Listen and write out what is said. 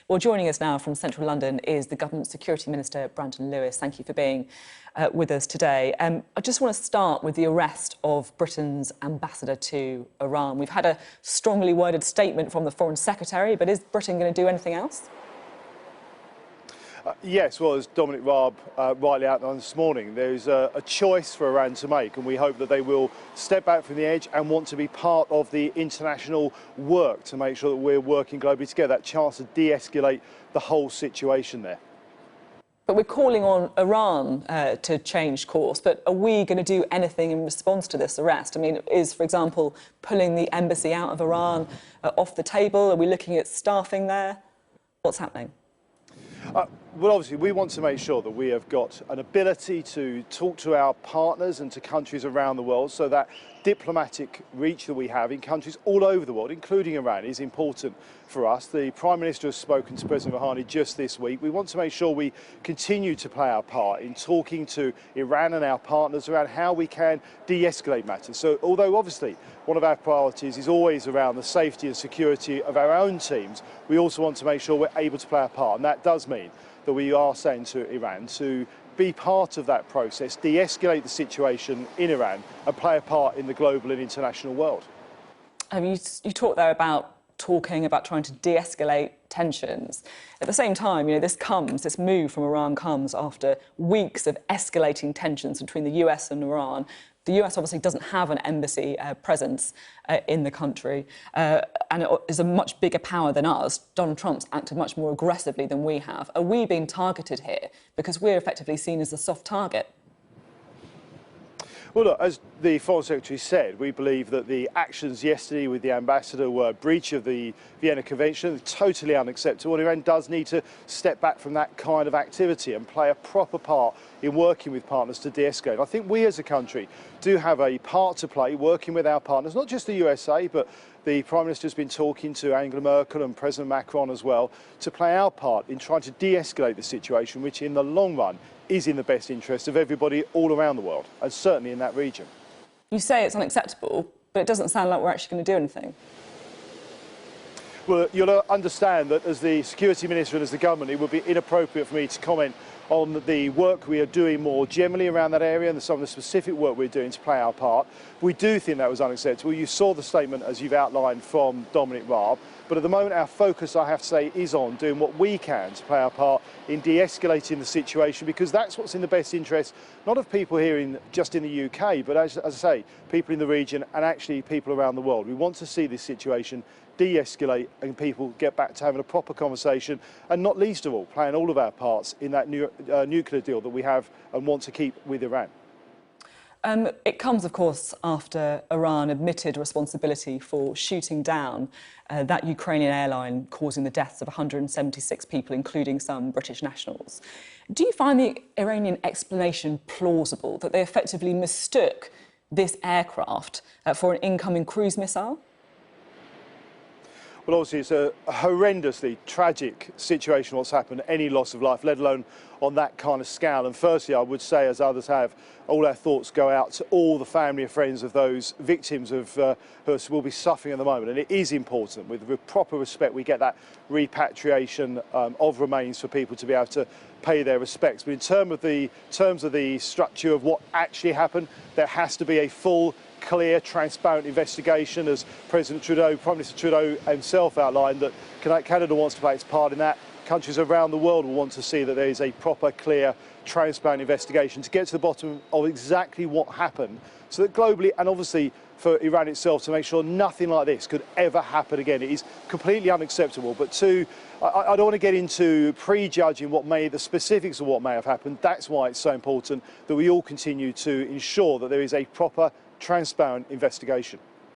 Well, joining us now from central London is the Government Security Minister, Brandon Lewis. Thank you for being with us today. I just want to start with the arrest of Britain's ambassador to Iran. We've had a strongly worded statement from the Foreign Secretary, but is Britain going to do anything else? Yes, well, as Dominic Raab rightly outlined this morning, there's a choice for Iran to make, and we hope that they will step back from the edge and want to be part of the international work to make sure that we're working globally together, that chance to de-escalate the whole situation there. But we're calling on Iran to change course, but are we going to do anything in response to this arrest? I mean, is, for example, pulling the embassy out of Iran off the table? Are we looking at staffing there? What's happening? Well, obviously, we want to make sure that we have got an ability to talk to our partners and to countries around the world, so that diplomatic reach that we have in countries all over the world, including Iran, is important for us. The Prime Minister has spoken to President Rouhani just this week. We want to make sure we continue to play our part in talking to Iran and our partners around how we can de-escalate matters. So, although obviously one of our priorities is always around the safety and security of our own teams, we also want to make sure we're able to play our part, and that does mean that we are saying to Iran to be part of that process, de-escalate the situation in Iran and play a part in the global and international world. You talked there about talking about trying to de-escalate tensions. At the same time, this move from Iran comes after weeks of escalating tensions between the US and Iran. The US obviously doesn't have an embassy presence in the country, and it is a much bigger power than us. Donald Trump's acted much more aggressively than we have. Are we being targeted here because we're effectively seen as a soft target? Well, look, as the Foreign Secretary said, we believe that the actions yesterday with the ambassador were a breach of the Vienna Convention, totally unacceptable. And Iran does need to step back from that kind of activity and play a proper part in working with partners to de-escalate. I think we as a country do have a part to play working with our partners, not just the USA, but the Prime Minister has been talking to Angela Merkel and President Macron as well, to play our part in trying to de-escalate the situation, which in the long run is in the best interest of everybody all around the world, and certainly in that region. You say it's unacceptable, but it doesn't sound like we're actually going to do anything. Well, you'll understand that as the Security Minister and as the government, it would be inappropriate for me to comment on the work we are doing more generally around that area and some of the specific work we're doing to play our part. We do think that was unacceptable. You saw the statement, as you've outlined, from Dominic Raab. But at the moment, our focus, I have to say, is on doing what we can to play our part in de-escalating the situation, because that's what's in the best interest, not of people here just in the UK, but as I say, people in the region and actually people around the world. We want to see this situation de-escalate and people get back to having a proper conversation, and not least of all, playing all of our parts in that nuclear deal that we have and want to keep with Iran. It comes, of course, after Iran admitted responsibility for shooting down that Ukrainian airline, causing the deaths of 176 people, including some British nationals. Do you find the Iranian explanation plausible, that they effectively mistook this aircraft for an incoming cruise missile? Well, obviously, it's a horrendously tragic situation, what's happened, any loss of life, let alone on that kind of scale. And firstly, I would say, as others have, all our thoughts go out to all the family and friends of those victims who will be suffering at the moment. And it is important, with proper respect, we get that repatriation of remains for people to be able to pay their respects. But in terms of the structure of what actually happened, there has to be a full, clear, transparent investigation, as President Trudeau, Prime Minister Trudeau himself outlined, that Canada wants to play its part in that. Countries around the world will want to see that there is a proper, clear, transparent investigation to get to the bottom of exactly what happened, so that globally, and obviously for Iran itself, to make sure nothing like this could ever happen again. It is completely unacceptable. But I don't want to get into prejudging the specifics of what may have happened. That's why it's so important that we all continue to ensure that there is a proper, transparent investigation.